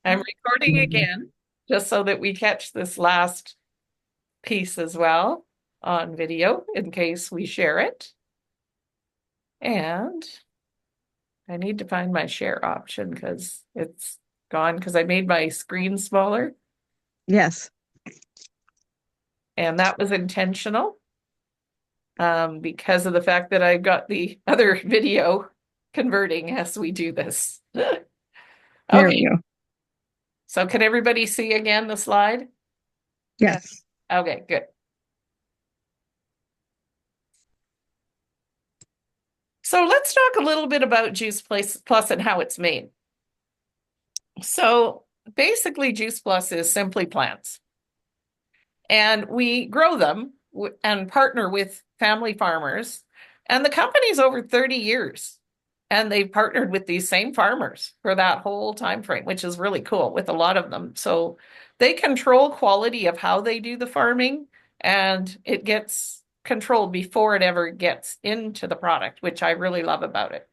I'm recording again, just so that we catch this last piece as well on video in case we share it. And I need to find my share option because it's gone because I made my screen smaller, Yes. and that was intentional because of the fact that I got the other video converting as we do this. There we Okay, go. so can everybody see again the slide? Yes. Okay, good. So let's talk a little bit about Juice Plus and how it's made. So basically, Juice Plus is simply plants, and we grow them and partner with family farmers. And the company's over 30 years, and they've partnered with these same farmers for that whole time frame, which is really cool with a lot of them. So they control quality of how they do the farming, and it gets controlled before it ever gets into the product, which I really love about it.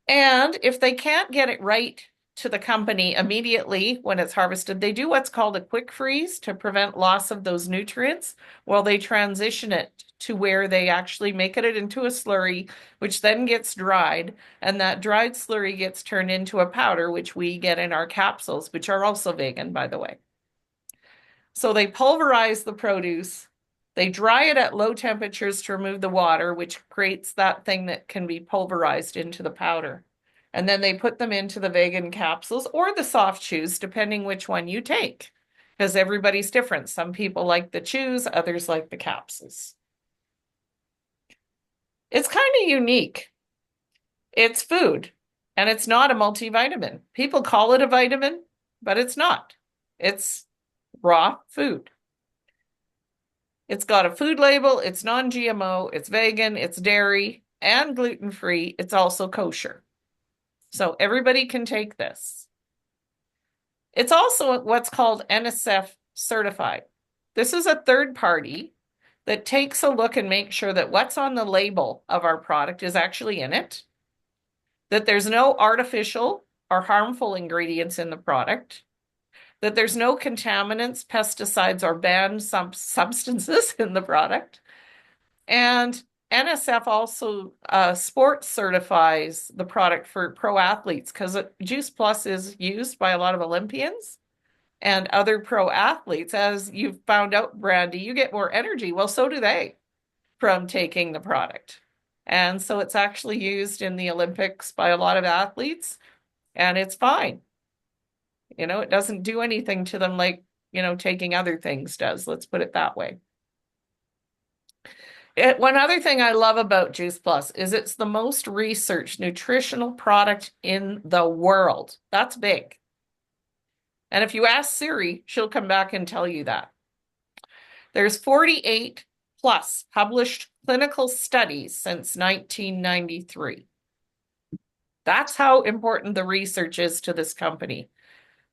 And if they can't get it right to the company immediately when it's harvested, they do what's called a quick freeze to prevent loss of those nutrients while they transition it to where they actually make it into a slurry, which then gets dried. And that dried slurry gets turned into a powder, which we get in our capsules, which are also vegan, by the way. So they pulverize the produce. They dry it at low temperatures to remove the water, which creates that thing that can be pulverized into the powder. And then they put them into the vegan capsules or the soft chews, depending which one you take, because everybody's different. Some people like the chews, others like the capsules. It's kind of unique. It's food, and it's not a multivitamin. People call it a vitamin, but it's not. It's raw food. It's got a food label, it's non-GMO, it's vegan, it's dairy and gluten-free. It's also kosher. So everybody can take this. It's also what's called NSF certified. This is a third party that takes a look and makes sure that what's on the label of our product is actually in it, that there's no artificial or harmful ingredients in the product, that there's no contaminants, pesticides, or banned substances in the product. And NSF also sports certifies the product for pro athletes because Juice Plus is used by a lot of Olympians and other pro athletes. As you've found out, Brandy, you get more energy. Well, so do they from taking the product. And so it's actually used in the Olympics by a lot of athletes, and it's fine. It doesn't do anything to them like, taking other things does. Let's put it that way. One other thing I love about Juice Plus is it's the most researched nutritional product in the world. That's big. And if you ask Siri, she'll come back and tell you that. There's 48 plus published clinical studies since 1993. That's how important the research is to this company.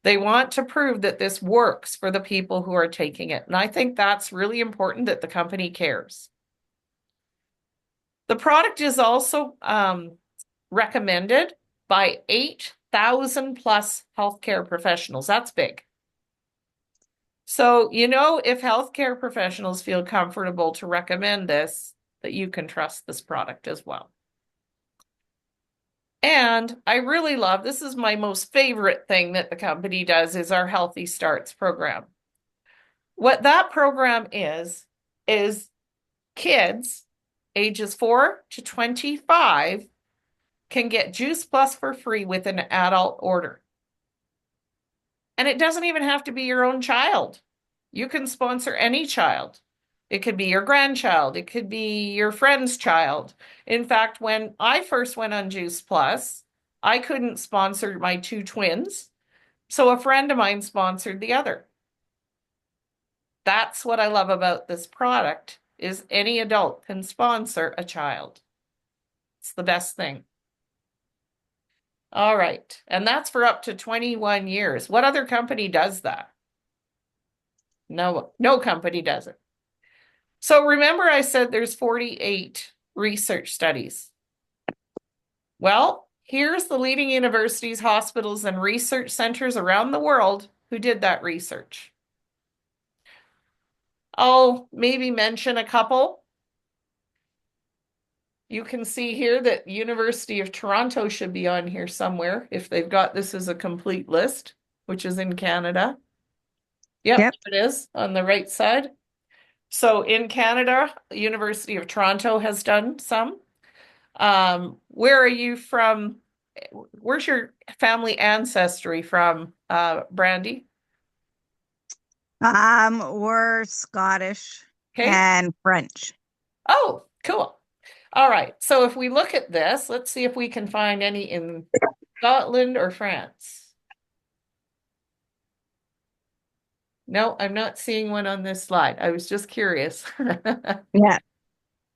They want to prove that this works for the people who are taking it. And I think that's really important that the company cares. The product is also recommended by 8,000 plus healthcare professionals. That's big. So, if healthcare professionals feel comfortable to recommend this, that you can trust this product as well. And I really love, this is my most favorite thing that the company does is our Healthy Starts program. What that program is kids ages 4 to 25 can get Juice Plus for free with an adult order. And it doesn't even have to be your own child. You can sponsor any child. It could be your grandchild. It could be your friend's child. In fact, when I first went on Juice Plus, I couldn't sponsor my two twins. So a friend of mine sponsored the other. That's what I love about this product is any adult can sponsor a child. It's the best thing. All right. And that's for up to 21 years. What other company does that? No company does it. So remember I said there's 48 research studies. Well, Here's the leading universities, hospitals, and research centers around the world who did that research. I'll maybe mention a couple. You can see here that University of Toronto should be on here somewhere if they've got this as a complete list, which is in Canada. Yep, Yep. it is on the right side. So in Canada, University of Toronto has done some. Where are you from? Where's your family ancestry from, Brandy? We're Scottish Okay. and French. Oh, cool. All right. So if we look at this, let's see if we can find any in Scotland or France. No, I'm not seeing one on this slide. I was just curious. Yeah.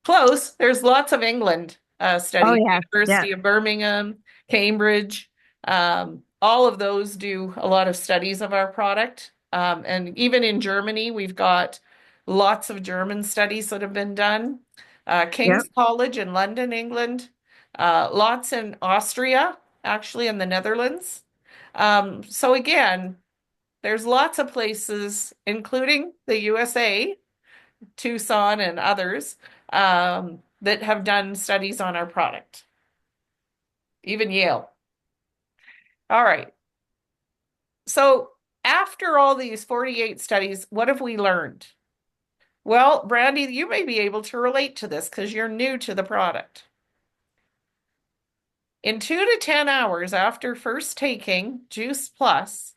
Close. There's lots of England Oh, studies. yeah. Yeah. University of Birmingham, Cambridge, all of those do a lot of studies of our product. And even in Germany, we've got lots of German studies that have been done. Yep. King's College in London, England, lots in Austria, actually in the Netherlands. So again, there's lots of places, including the USA, Tucson and others, that have done studies on our product, even Yale. All right. So after all these 48 studies, what have we learned? Well, Brandy, you may be able to relate to this because you're new to the product. In 2 to 10 hours after first taking Juice Plus,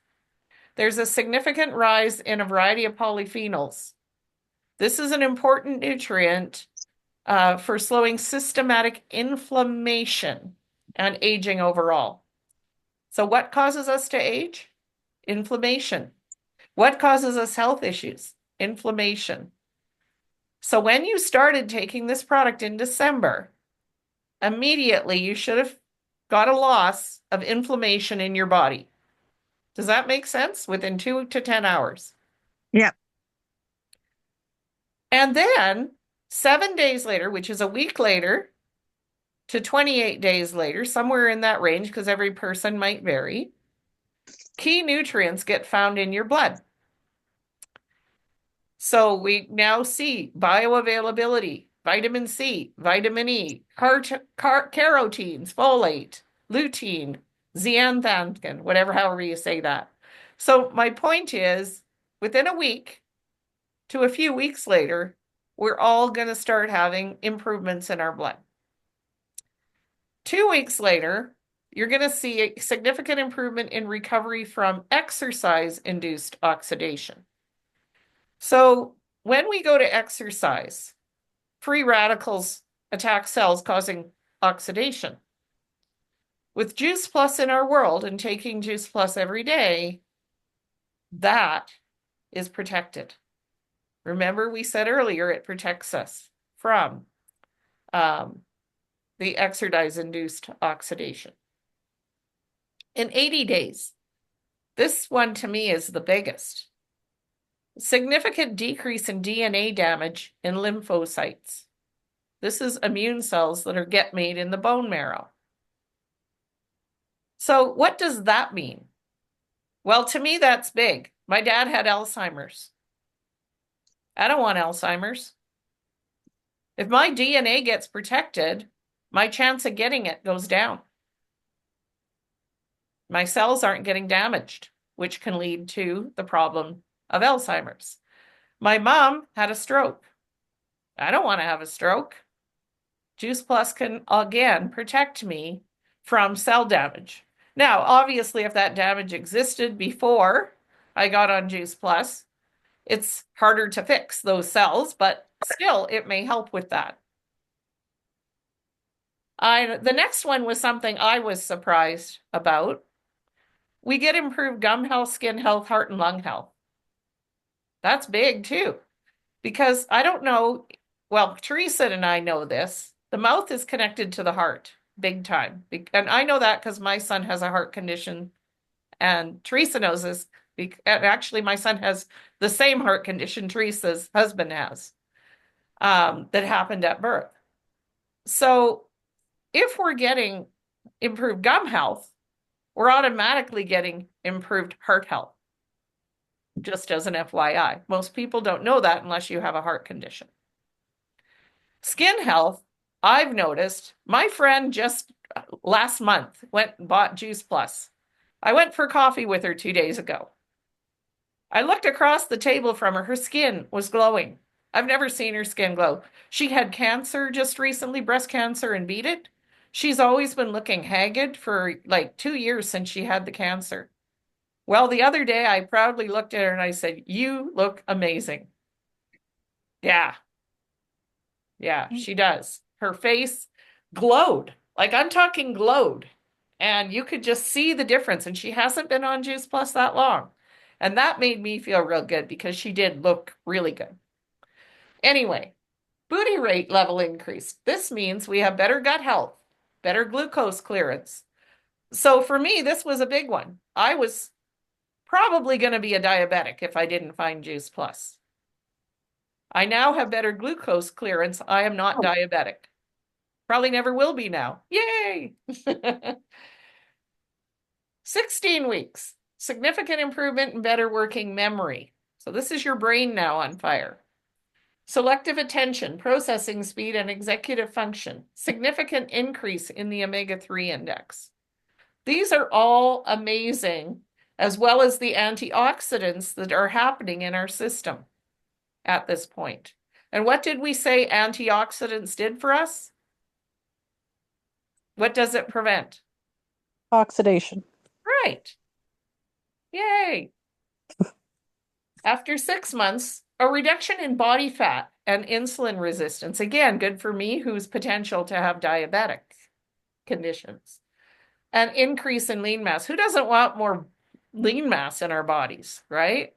there's a significant rise in a variety of polyphenols. This is an important nutrient for slowing systematic inflammation and aging overall. So, what causes us to age? Inflammation. What causes us health issues? Inflammation. So, when you started taking this product in December, immediately you should have got a loss of inflammation in your body. Does that make sense? Within 2 to 10 hours. Yep. And then 7 days later, which is a week later, to 28 days later, somewhere in that range, because every person might vary, key nutrients get found in your blood. So we now see bioavailability, vitamin C, vitamin E, carotenes, folate, lutein, zeaxanthin, however you say that. So my point is, within a week to a few weeks later, we're all going to start having improvements in our blood. 2 weeks later, you're going to see a significant improvement in recovery from exercise-induced oxidation. So when we go to exercise, free radicals attack cells causing oxidation. With Juice Plus in our world and taking Juice Plus every day, that is protected. Remember, we said earlier it protects us from the exercise-induced oxidation. In 80 days, this one to me is the biggest. Significant decrease in DNA damage in lymphocytes. This is immune cells that get made in the bone marrow. So what does that mean? Well, to me, that's big. My dad had Alzheimer's. I don't want Alzheimer's. If my DNA gets protected, my chance of getting it goes down. My cells aren't getting damaged, which can lead to the problem of Alzheimer's. My mom had a stroke. I don't want to have a stroke. Juice Plus can again protect me from cell damage. Now, obviously, if that damage existed before I got on Juice Plus, it's harder to fix those cells, but still, it may help with that. The next one was something I was surprised about. We get improved gum health, skin health, heart and lung health. That's big too, because I don't know, well, Teresa and I know this. The mouth is connected to the heart big time. And I know that because my son has a heart condition, and Teresa knows this. And actually, my son has the same heart condition Teresa's husband has, that happened at birth. So if we're getting improved gum health, we're automatically getting improved heart health, just as an FYI. Most people don't know that unless you have a heart condition. Skin health, I've noticed. My friend just last month went and bought Juice Plus. I went for coffee with her 2 days ago. I looked across the table from her. Her skin was glowing. I've never seen her skin glow. She had cancer just recently, breast cancer, and beat it. She's always been looking haggard for like 2 years since she had the cancer. Well, the other day I proudly looked at her and I said, "You look amazing." Yeah, yeah, she does. Her face glowed. Like I'm talking glowed. And you could just see the difference. And she hasn't been on Juice Plus that long. And that made me feel real good because she did look really good. Anyway, booty rate level increase. This means we have better gut health, better glucose clearance. So for me, this was a big one. I was probably going to be a diabetic if I didn't find Juice Plus. I now have better glucose clearance. I am not diabetic. Probably never will be now. Yay! 16 weeks. Significant improvement in better working memory. So this is your brain now on fire. Selective attention, processing speed, and executive function. Significant increase in the omega-3 index. These are all amazing, as well as the antioxidants that are happening in our system at this point. And what did we say antioxidants did for us? What does it prevent? Oxidation. Right. Yay. After 6 months, a reduction in body fat and insulin resistance. Again, good for me, who's potential to have diabetic conditions. An increase in lean mass. Who doesn't want more lean mass in our bodies, right?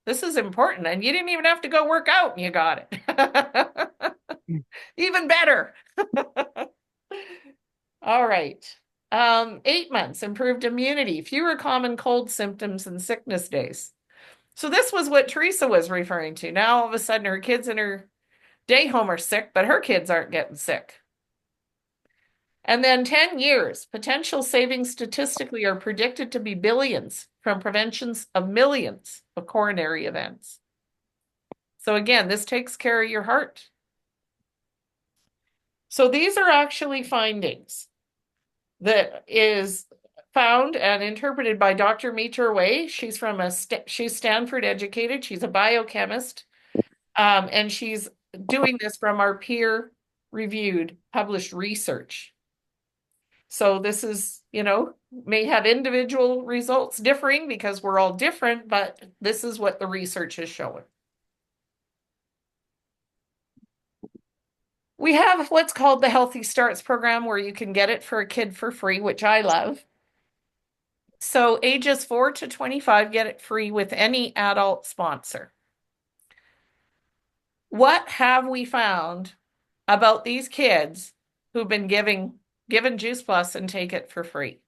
This is important. And you didn't even have to go work out and you got it. Even better. All right. 8 months, improved immunity, fewer common cold symptoms and sickness days. So this was what Teresa was referring to. Now all of a sudden her kids in her day home are sick, but her kids aren't getting sick. And then 10 years, potential savings statistically are predicted to be billions from preventions of millions of coronary events. So again, this takes care of your heart. So these are actually findings that is found and interpreted by Dr. Mitra Way. She's from she's Stanford educated. She's a biochemist. And she's doing this from our peer-reviewed published research. So this is, may have individual results differing because we're all different, but this is what the research is showing. We have what's called the Healthy Starts program where you can get it for a kid for free, which I love. So ages 4 to 25 get it free with any adult sponsor. What have we found about these kids who've been given Juice Plus and take it for free?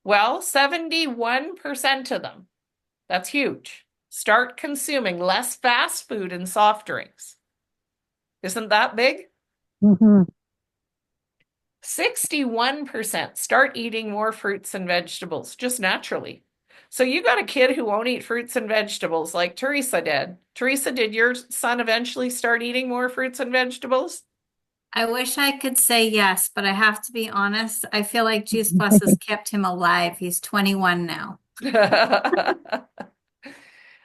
Well, 71% of them, that's huge, start consuming less fast food and soft drinks. Isn't that big? Mm-hmm. 61% start eating more fruits and vegetables just naturally. So you got a kid who won't eat fruits and vegetables like Teresa did. Teresa, did your son eventually start eating more fruits and vegetables? I wish I could say yes, but I have to be honest. I feel like Juice Plus has kept him alive. He's 21 now.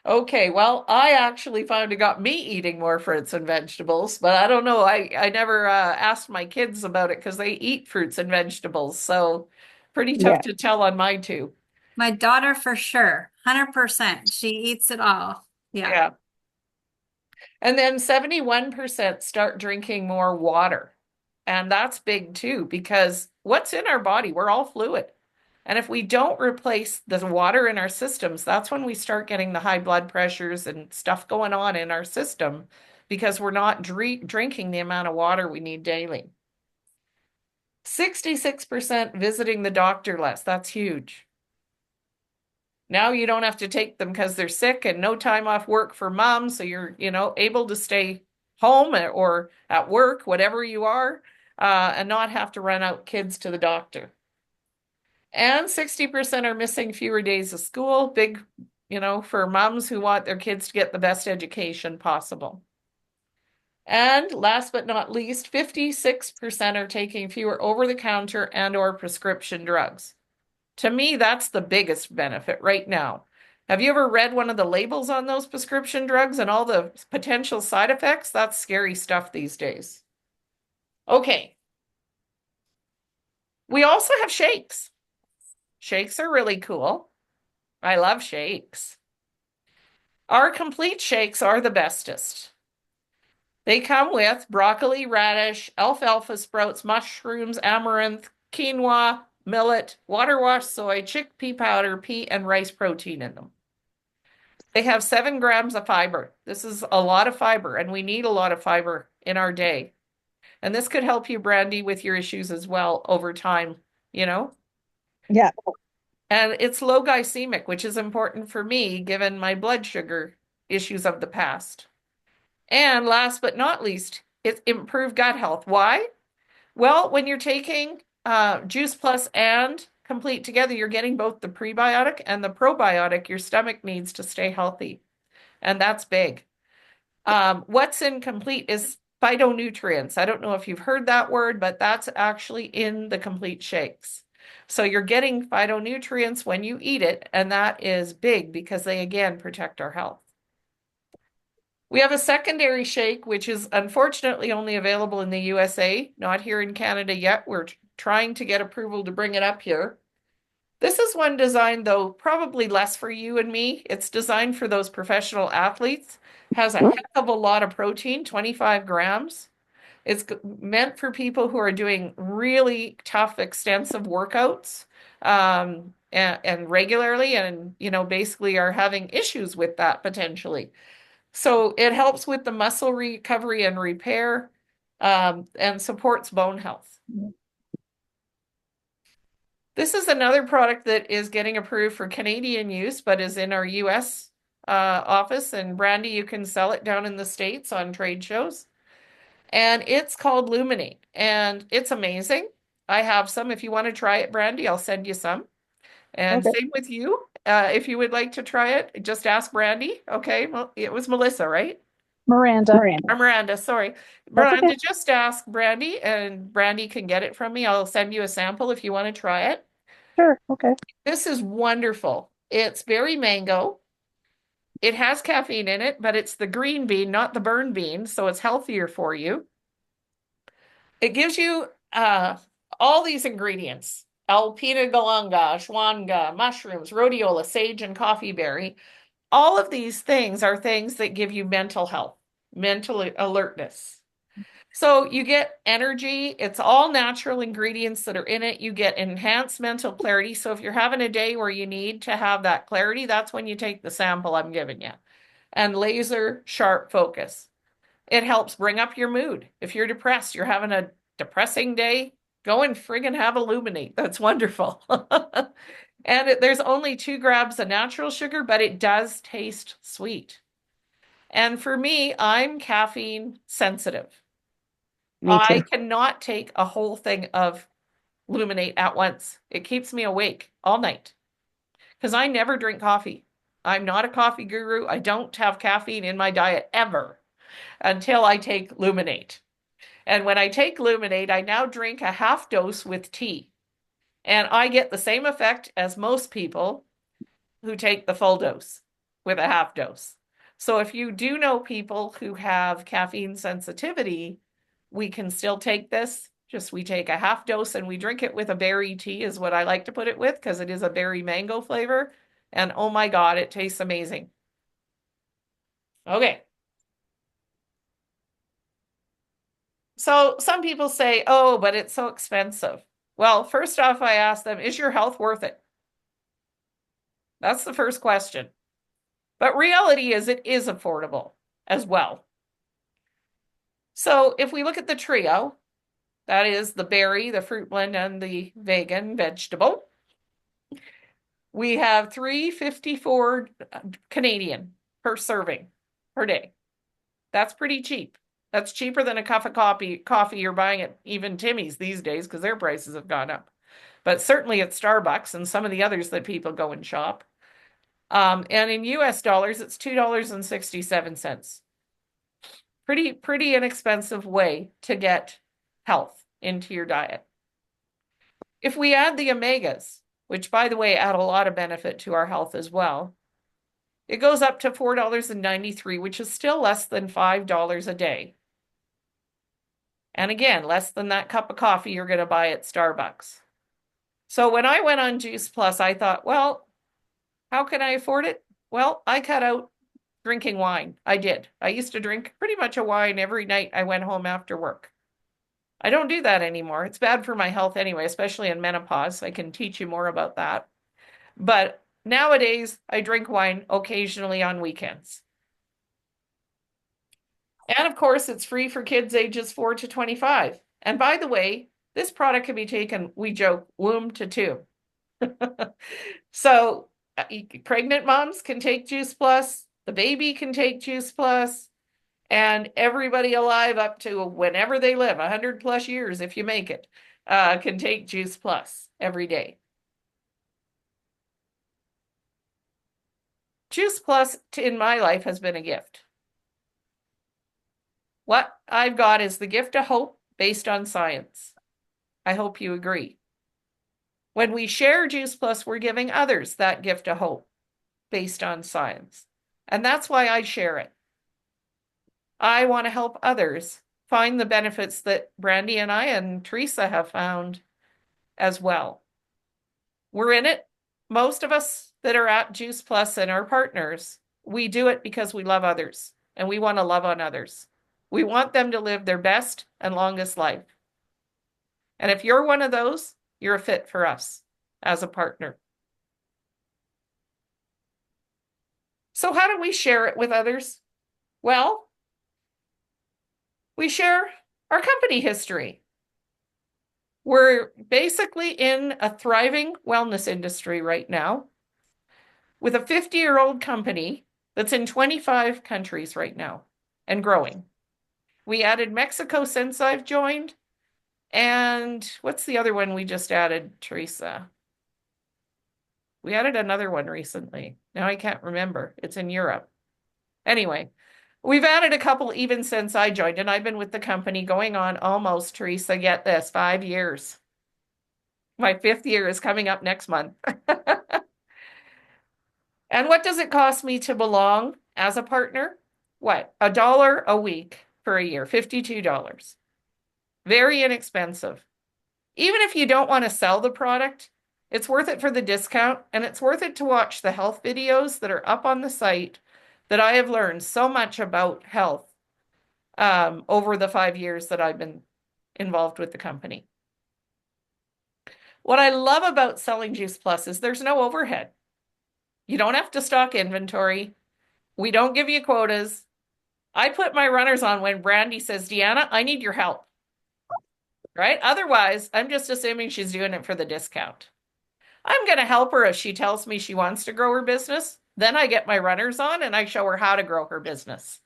Okay, well, I actually found it got me eating more fruits and vegetables, but I don't know. I never asked my kids about it because they eat fruits and vegetables. So pretty tough to tell on my two. My daughter for sure, 100%. She eats it all. Yeah. And then 71% start drinking more water. And that's big too, because what's in our body? We're all fluid. And if we don't replace the water in our systems, that's when we start getting the high blood pressures and stuff going on in our system because we're not drinking the amount of water we need daily. 66% visiting the doctor less. That's huge. Now you don't have to take them because they're sick and no time off work for mom. So you're, able to stay home or at work, whatever you are. and not have to run out kids to the doctor. And 60% are missing fewer days of school. Big, for moms who want their kids to get the best education possible. And last but not least, 56% are taking fewer over-the-counter and or prescription drugs. To me, that's the biggest benefit right now. Have you ever read one of the labels on those prescription drugs and all the potential side effects? That's scary stuff these days. Okay. We also have shakes. Shakes are really cool. I love shakes. Our complete shakes are the bestest. They come with broccoli, radish, alfalfa sprouts, mushrooms, amaranth, quinoa, millet, water wash soy, chickpea powder, pea, and rice protein in them. They have 7 grams of fiber. This is a lot of fiber, and we need a lot of fiber in our day. And this could help you, Brandy, with your issues as well over time, Yeah. And it's low glycemic, which is important for me given my blood sugar issues of the past. And last but not least, it's improved gut health. Why? Well, when you're taking Juice Plus and Complete together, you're getting both the prebiotic and the probiotic your stomach needs to stay healthy. And that's big. What's in Complete is phytonutrients. I don't know if you've heard that word, but that's actually in the Complete shakes. So you're getting phytonutrients when you eat it, and that is big because they, again, protect our health. We have a secondary shake, which is unfortunately only available in the USA, not here in Canada yet. We're trying to get approval to bring it up here. This is one designed, though, probably less for you and me. It's designed for those professional athletes. Has a heck of a lot of protein, 25 grams. It's meant for people who are doing really tough, extensive workouts and regularly and, basically are having issues with that potentially. So it helps with the muscle recovery and repair and supports bone health. This is another product that is getting approved for Canadian use, but is in our US office. And Brandy, you can sell it down in the States on trade shows. And it's called Luminate, and it's amazing. I have some. If you want to try it, Brandy, I'll send you some. And Okay. same with you. If you would like to try it, just ask Brandy. Okay, well, it was Melissa, right? Miranda. Or Miranda, sorry. That's okay. Miranda, just ask Brandy, and Brandy can get it from me. I'll send you a sample if you want to try it. Sure. Okay. This is wonderful. It's berry mango. It has caffeine in it, but it's the green bean, not the burn bean, so it's healthier for you. It gives you all these ingredients: alpina galunga, ashwagandha, mushrooms, rhodiola, sage, and coffee berry. All of these things are things that give you mental health, mental alertness. So you get energy. It's all natural ingredients that are in it. You get enhanced mental clarity. So if you're having a day where you need to have that clarity, that's when you take the sample I'm giving you. And laser sharp focus. It helps bring up your mood. If you're depressed, you're having a depressing day, go and friggin' have Illuminate. That's wonderful. And there's only 2 grams of natural sugar, but it does taste sweet. And for me, I'm caffeine sensitive. Me too. I cannot take a whole thing of Luminate at once. It keeps me awake all night because I never drink coffee. I'm not a coffee guru. I don't have caffeine in my diet ever until I take Luminate. And when I take Luminate, I now drink a half dose with tea. And I get the same effect as most people who take the full dose with a half dose. So if you do know people who have caffeine sensitivity, we can still take this. Just we take a half dose and we drink it with a berry tea is what I like to put it with because it is a berry mango flavor. And oh my God, it tastes amazing. Okay. So some people say, oh, but it's so expensive. Well, first off, I ask them, is your health worth it? That's the first question. But reality is it is affordable as well. So if we look at the trio, that is the berry, the fruit blend, and the vegan vegetable, we have $3.54 Canadian per serving per day. That's pretty cheap. That's cheaper than a cup of coffee you're buying at even Timmy's these days because their prices have gone up. But certainly at Starbucks and some of the others that people go and shop. And in US dollars, it's $2.67. Pretty inexpensive way to get health into your diet. If we add the omegas, which by the way add a lot of benefit to our health as well, it goes up to $4.93, which is still less than $5 a day. And again, less than that cup of coffee you're going to buy at Starbucks. So when I went on Juice Plus, I thought, well, how can I afford it? Well, I cut out drinking wine. I did. I used to drink pretty much a wine every night I went home after work. I don't do that anymore. It's bad for my health anyway, especially in menopause. I can teach you more about that. But nowadays, I drink wine occasionally on weekends. And of course, it's free for kids ages 4 to 25. And by the way, this product can be taken, we joke, womb to tomb. So pregnant moms can take Juice Plus, the baby can take Juice Plus, and everybody alive up to whenever they live, 100 plus years if you make it, can take Juice Plus every day. Juice Plus in my life has been a gift. What I've got is the gift of hope based on science. I hope you agree. When we share Juice Plus, we're giving others that gift of hope based on science. And that's why I share it. I want to help others find the benefits that Brandy and I and Teresa have found as well. We're in it. Most of us that are at Juice Plus and our partners, we do it because we love others and we want to love on others. We want them to live their best and longest life. And if you're one of those, you're a fit for us as a partner. So how do we share it with others? Well, we share our company history. We're basically in a thriving wellness industry right now with a 50-year-old company that's in 25 countries right now and growing. We added Mexico since I've joined. And what's the other one we just added, Teresa? We added another one recently. Now I can't remember. It's in Europe. Anyway, we've added a couple even since I joined, and I've been with the company going on almost, Teresa, get this, 5 years. My 5th year is coming up next month. And what does it cost me to belong as a partner? What? $1 a week for a year, $52. Very inexpensive. Even if you don't want to sell the product, it's worth it for the discount, and it's worth it to watch the health videos that are up on the site that I have learned so much about health over the 5 years that I've been involved with the company. What I love about selling Juice Plus is there's no overhead. You don't have to stock inventory. We don't give you quotas. I put my runners on when Brandy says, Deanna, I need your help. Right? Otherwise, I'm just assuming she's doing it for the discount. I'm going to help her if she tells me she wants to grow her business. Then I get my runners on and I show her how to grow her business.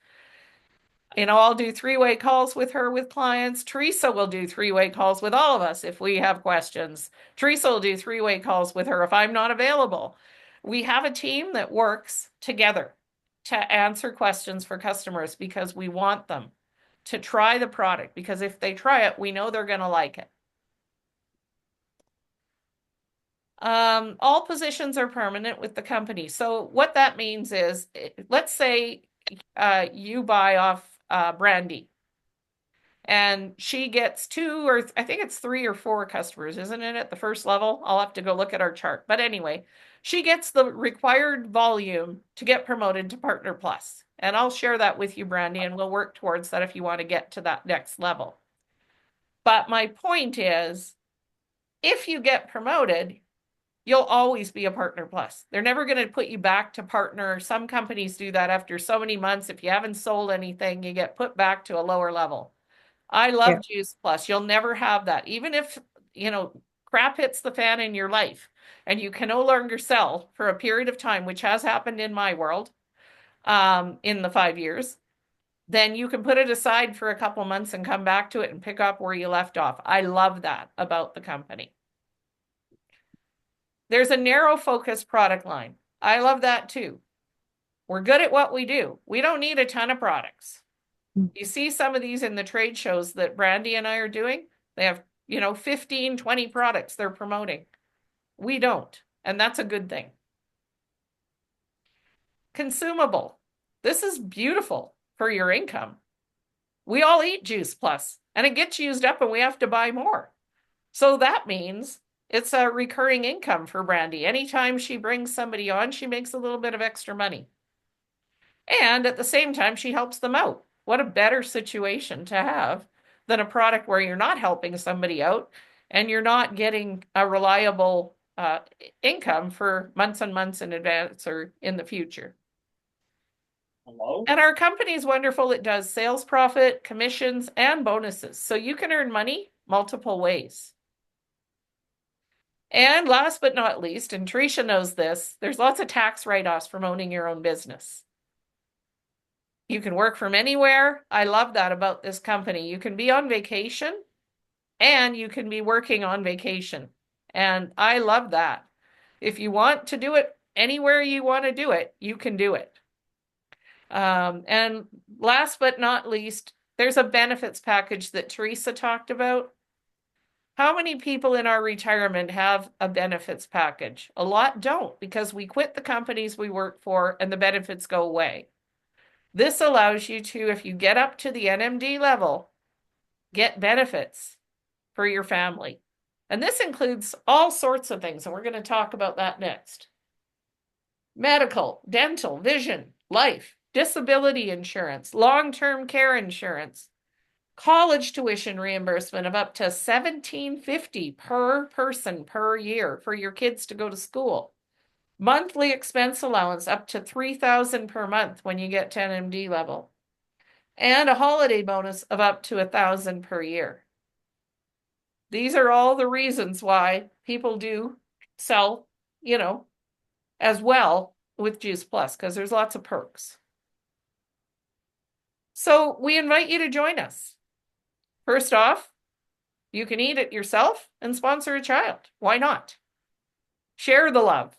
I'll do 3-way calls with her with clients. Teresa will do 3-way calls with all of us if we have questions. Teresa will do 3-way calls with her if I'm not available. We have a team that works together to answer questions for customers because we want them to try the product, because if they try it, we know they're going to like it. All positions are permanent with the company. So what that means is, let's say you buy off Brandy and she gets 2 or I think it's 3 or 4 customers, isn't it, at the first level? I'll have to go look at our chart. But anyway, she gets the required volume to get promoted to Partner Plus. And I'll share that with you, Brandy, and we'll work towards that if you want to get to that next level. But my point is, if you get promoted, you'll always be a Partner Plus. They're never going to put you back to partner. Some companies do that after so many months. If you haven't sold anything, you get put back to a lower level. I love Juice Plus. You'll never have that. Even if, crap hits the fan in your life and you can no longer sell for a period of time, which has happened in my world in the 5 years, then you can put it aside for a couple months and come back to it and pick up where you left off. I love that about the company. There's a narrow focus product line. I love that too. We're good at what we do. We don't need a ton of products. You see some of these in the trade shows that Brandy and I are doing. They have, 15, 20 products they're promoting. We don't, and that's a good thing. Consumable. This is beautiful for your income. We all eat Juice Plus, and it gets used up and we have to buy more. So that means it's a recurring income for Brandy. Anytime she brings somebody on, she makes a little bit of extra money. And at the same time, she helps them out. What a better situation to have than a product where you're not helping somebody out and you're not getting a reliable income for months and months in advance or in the future. Hello? And our company is wonderful. It does sales profit, commissions, and bonuses. So you can earn money multiple ways. And last but not least, and Teresa knows this, there's lots of tax write-offs from owning your own business. You can work from anywhere. I love that about this company. You can be on vacation and you can be working on vacation. And I love that. If you want to do it anywhere you want to do it, you can do it. And last but not least, there's a benefits package that Teresa talked about. How many people in our retirement have a benefits package? A lot don't, because we quit the companies we work for and the benefits go away. This allows you to, if you get up to the NMD level, get benefits for your family. And this includes all sorts of things, and we're going to talk about that next. Medical, dental, vision, life, disability insurance, long-term care insurance, college tuition reimbursement of up to $1,750 per person per year for your kids to go to school. Monthly expense allowance up to $3,000 per month when you get to NMD level. And a holiday bonus of up to $1,000 per year. These are all the reasons why people do sell, as well with Juice Plus, because there's lots of perks. So we invite you to join us. First off, you can eat it yourself and sponsor a child. Why not? Share the love.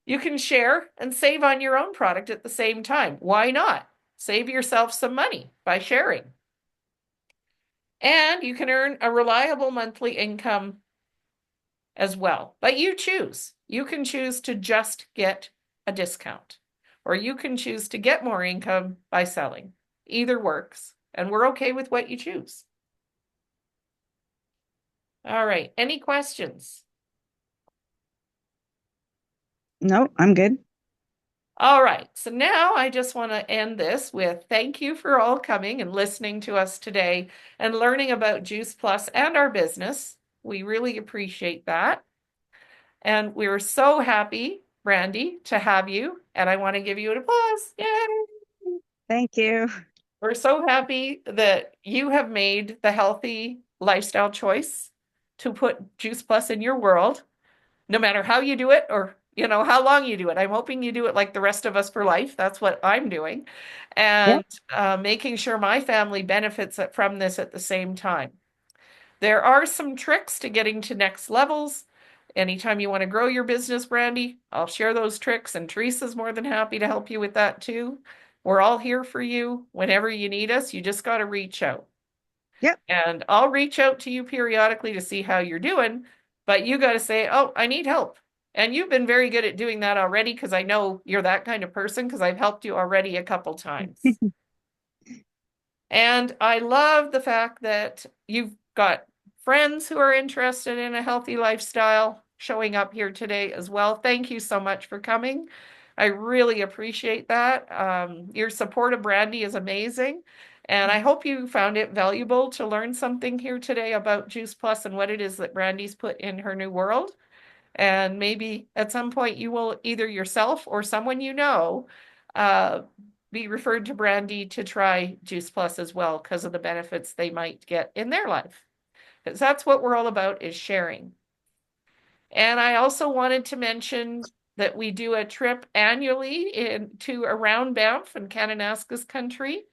You can share and save on your own product at the same time. Why not? Save yourself some money by sharing. And you can earn a reliable monthly income as well. But you choose. You can choose to just get a discount, or you can choose to get more income by selling. Either works, and we're okay with what you choose. All right, any questions? No, I'm good. All right, so now I just want to end this with thank you for all coming and listening to us today and learning about Juice Plus and our business. We really appreciate that. And we're so happy, Brandy, to have you. And I want to give you an applause. Yay! Thank you. We're so happy that you have made the healthy lifestyle choice to put Juice Plus in your world, no matter how you do it or how long you do it. I'm hoping you do it like the rest of us for life. That's what I'm doing. And making sure my family benefits from this at the same time. There are some tricks to getting to next levels. Anytime you want to grow your business, Brandy, I'll share those tricks, and Teresa's more than happy to help you with that too. We're all here for you whenever you need us. You just got to reach out. Yep. And I'll reach out to you periodically to see how you're doing, but you got to say, oh, I need help. And you've been very good at doing that already, because I know you're that kind of person, because I've helped you already a couple times. And I love the fact that you've got friends who are interested in a healthy lifestyle showing up here today as well. Thank you so much for coming. I really appreciate that. Your support of Brandy is amazing. And I hope you found it valuable to learn something here today about Juice Plus and what it is that Brandy's put in her new world. And maybe at some point you will either yourself or someone be referred to Brandy to try Juice Plus as well, because of the benefits they might get in their life. Because that's what we're all about, is sharing. And I also wanted to mention that we do a trip annually to around Banff and Kananaskis country.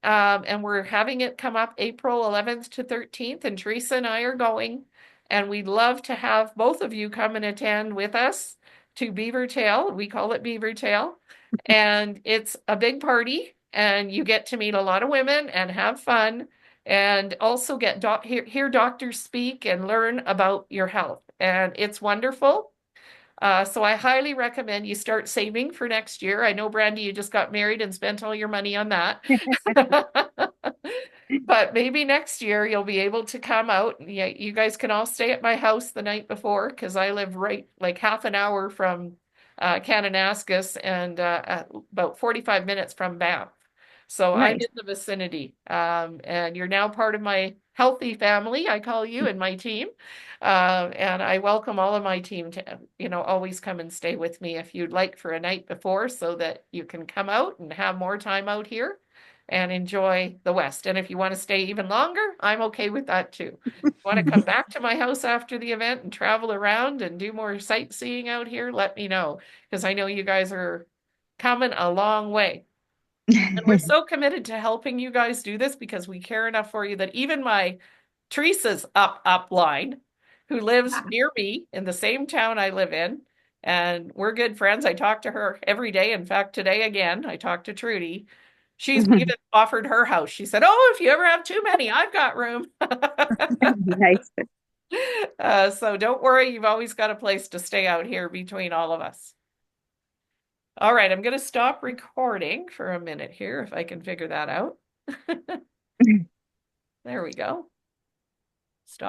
And we're having it come up April 11th to 13th, and Teresa and I are going. And we'd love to have both of you come and attend with us to Beaver Tail. We call it Beaver Tail. And it's a big party, and you get to meet a lot of women and have fun, and also get hear doctors speak and learn about your health. And it's wonderful. So I highly recommend you start saving for next year. I know, Brandy, you just got married and spent all your money on that. But maybe next year you'll be able to come out. Yeah, you guys can all stay at my house the night before because I live right like half an hour from Kananaskis and about 45 minutes from Banff. So I'm Nice. in the vicinity. And you're now part of my healthy family, I call you, and my team. And I welcome all of my team to, always come and stay with me if you'd like for a night before so that you can come out and have more time out here and enjoy the West. And if you want to stay even longer, I'm okay with that too. If you want to come back to my house after the event and travel around and do more sightseeing out here, let me know, because I know you guys are coming a long way. And we're so committed to helping you guys do this because we care enough for you that even my Teresa's up line, who lives near me in the same town I live in, and we're good friends. I talk to her every day. In fact, today again, I talked to Trudy. She's even offered her house. She said, "Oh, if you ever have too many, I've got room." Nice. So don't worry, you've always got a place to stay out here between all of us. All right, I'm going to stop recording for a minute here if I can figure that out. There we go. Stop.